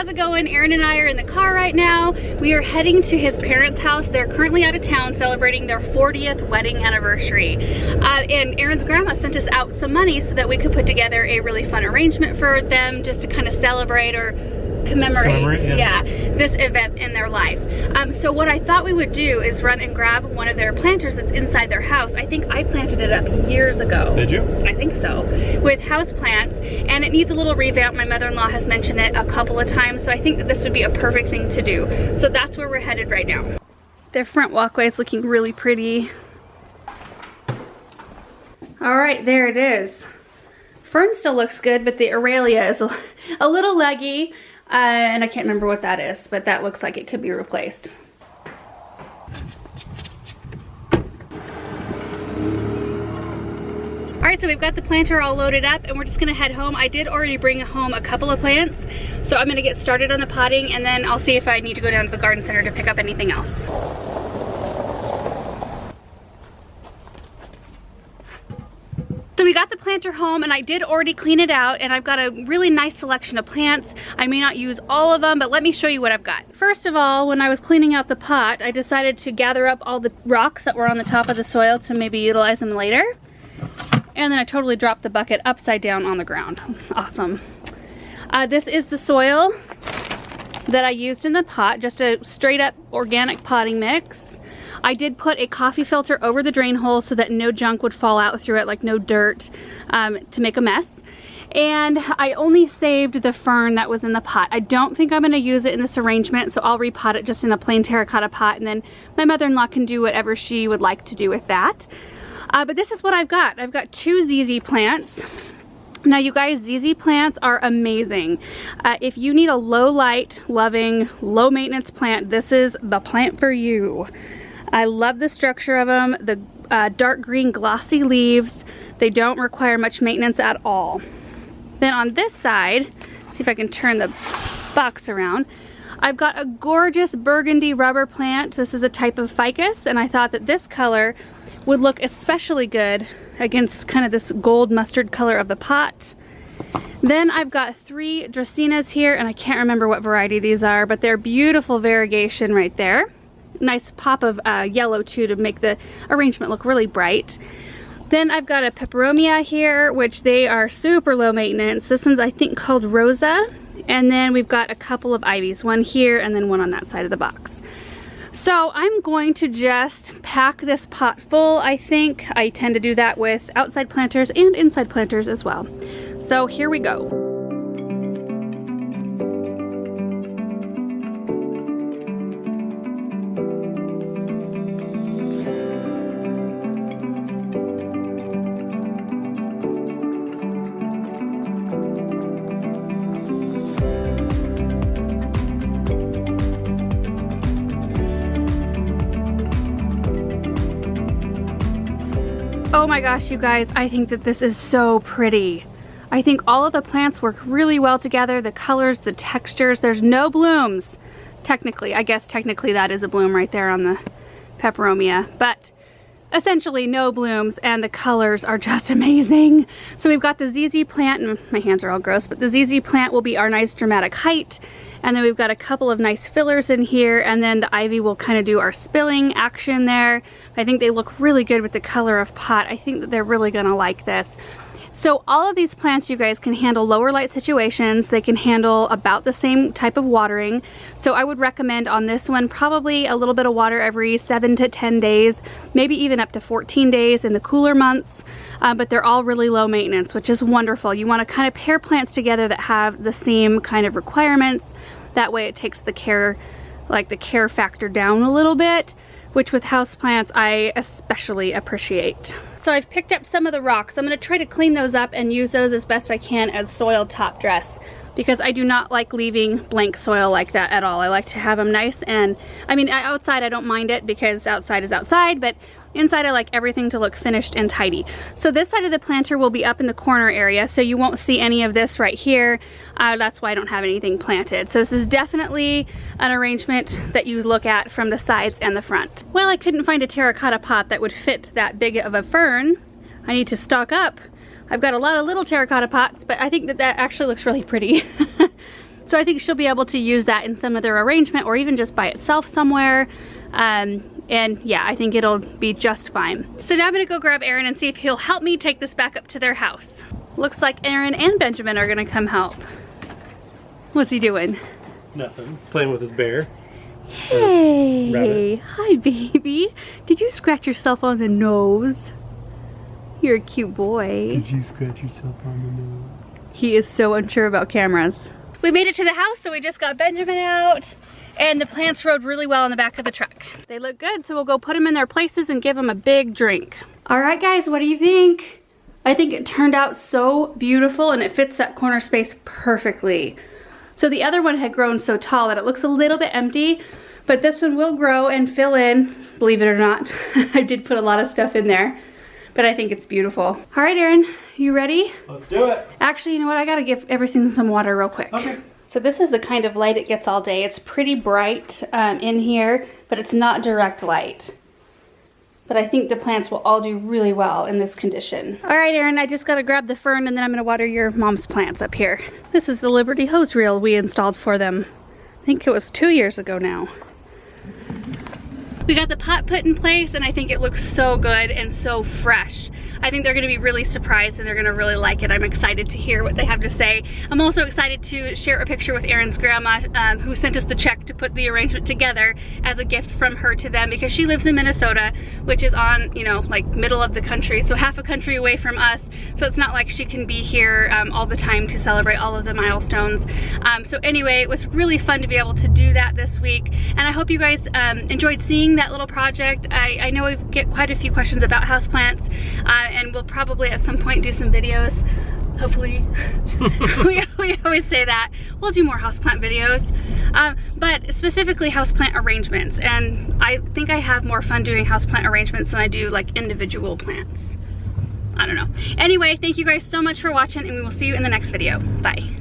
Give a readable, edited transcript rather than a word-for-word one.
how's it going? Aaron and I are in the car right now. We are heading to his parents' house. They're currently out of town celebrating their 40th wedding anniversary. And Aaron's grandma sent us out some money so that we could put together a really fun arrangement for them just to kind of celebrate or commemorate this event in their life. So what I thought we would do is run and grab one of their planters that's inside their house. I think I planted it up years ago. Did you? I think so. With houseplants, and it needs a little revamp. My mother-in-law has mentioned it a couple of times, so I think that this would be a perfect thing to do. So that's where we're headed right now. Their front walkway is looking really pretty. All right, there it is. Fern still looks good, but the Aurelia is a little leggy. And I can't remember what that is, but that looks like it could be replaced. All right, so we've got the planter all loaded up and we're just gonna head home. I did already bring home a couple of plants, so I'm gonna get started on the potting and then I'll see if I need to go down to the garden center to pick up anything else. So we got the planter home and I did already clean it out, and I've got a really nice selection of plants. I may not use all of them, but let me show you what I've got. First of all, when I was cleaning out the pot, I decided to gather up all the rocks that were on the top of the soil to maybe utilize them later. And then I totally dropped the bucket upside down on the ground. Awesome. This is the soil that I used in the pot, just a straight up organic potting mix. I did put a coffee filter over the drain hole so that no junk would fall out through it, like no dirt, to make a mess. And I only saved the fern that was in the pot. I don't think I'm gonna use it in this arrangement, so I'll repot it just in a plain terracotta pot, and then my mother-in-law can do whatever she would like to do with that. But this is what I've got. I've got 2 ZZ plants. Now you guys, ZZ plants are amazing. If you need a low light, loving, low maintenance plant, this is the plant for you. I love the structure of them, the dark green glossy leaves. They don't require much maintenance at all. Then on this side, see if I can turn the box around, I've got a gorgeous burgundy rubber plant. This is a type of ficus, and I thought that this color would look especially good against kind of this gold mustard color of the pot. Then I've got 3 Dracenas here, and I can't remember what variety these are, but they're beautiful variegation right there. Nice pop of yellow too to make the arrangement look really bright. Then I've got a Peperomia here, which they are super low maintenance. This one's I think called Rosa. And then we've got a couple of ivies, one here and then one on that side of the box. So I'm going to just pack this pot full. I think I tend to do that with outside planters and inside planters as well. So here we go. Oh my gosh, you guys, I think that this is so pretty. I think all of the plants work really well together. The colors, the textures, there's no blooms. Technically, I guess technically that is a bloom right there on the Peperomia, but essentially no blooms, and the colors are just amazing. So we've got the ZZ plant, and my hands are all gross, but the ZZ plant will be our nice dramatic height. And then we've got a couple of nice fillers in here, and then the ivy will kind of do our spilling action there. I think they look really good with the color of pot. I think that they're really gonna like this. So all of these plants, you guys, can handle lower light situations. They can handle about the same type of watering. So I would recommend on this one probably a little bit of water every 7 to 10 days, maybe even up to 14 days in the cooler months. But they're all really low maintenance, which is wonderful. You want to kind of pair plants together that have the same kind of requirements. That way it takes the care, like the care factor down a little bit, which with houseplants I especially appreciate. So I've picked up some of the rocks. I'm going to try to clean those up and use those as best I can as soil top dress, because I do not like leaving blank soil like that at all. I like to have them nice, and I mean outside I don't mind it because outside is outside, but inside I like everything to look finished and tidy. So this side of the planter will be up in the corner area, so you won't see any of this right here. That's why I don't have anything planted. So this is definitely an arrangement that you look at from the sides and the front. Well, I couldn't find a terracotta pot that would fit that big of a fern. I need to stock up. I've got a lot of little terracotta pots, but I think that that actually looks really pretty. So I think she'll be able to use that in some other arrangement or even just by itself somewhere. And yeah, I think it'll be just fine. So now I'm gonna go grab Aaron and see if he'll help me take this back up to their house. Looks like Aaron and Benjamin are gonna come help. What's he doing? Nothing. Playing with his bear. Hey, hi baby. Did you scratch yourself on the nose? You're a cute boy. Did you scratch yourself on the nose? He is so unsure about cameras. We made it to the house, so we just got Benjamin out. And the plants rode really well in the back of the truck. They look good, so we'll go put them in their places and give them a big drink. All right, guys, what do you think? I think it turned out so beautiful and it fits that corner space perfectly. So the other one had grown so tall that it looks a little bit empty, but this one will grow and fill in, believe it or not. I did put a lot of stuff in there, but I think it's beautiful. All right, Aaron, you ready? Let's do it. Actually, you know what? I gotta give everything some water real quick. Okay. So this is the kind of light it gets all day. It's pretty bright in here, but it's not direct light. But I think the plants will all do really well in this condition. All right, Aaron, I just gotta grab the fern and then I'm gonna water your mom's plants up here. This is the Liberty hose reel we installed for them. I think it was 2 years ago now. We got the pot put in place and I think it looks so good and so fresh. I think they're gonna be really surprised and they're gonna really like it. I'm excited to hear what they have to say. I'm also excited to share a picture with Aaron's grandma who sent us the check to put the arrangement together as a gift from her to them because she lives in Minnesota, which is on, you know, like middle of the country, so half a country away from us. So it's not like she can be here all the time to celebrate all of the milestones. So anyway, it was really fun to be able to do that this week. And I hope you guys enjoyed seeing that little project. I know we get quite a few questions about houseplants. And we'll probably at some point do some videos. Hopefully. we always say that. We'll do more houseplant videos. But specifically houseplant arrangements. And I think I have more fun doing houseplant arrangements than I do like individual plants. I don't know. Anyway, thank you guys so much for watching and we will see you in the next video. Bye.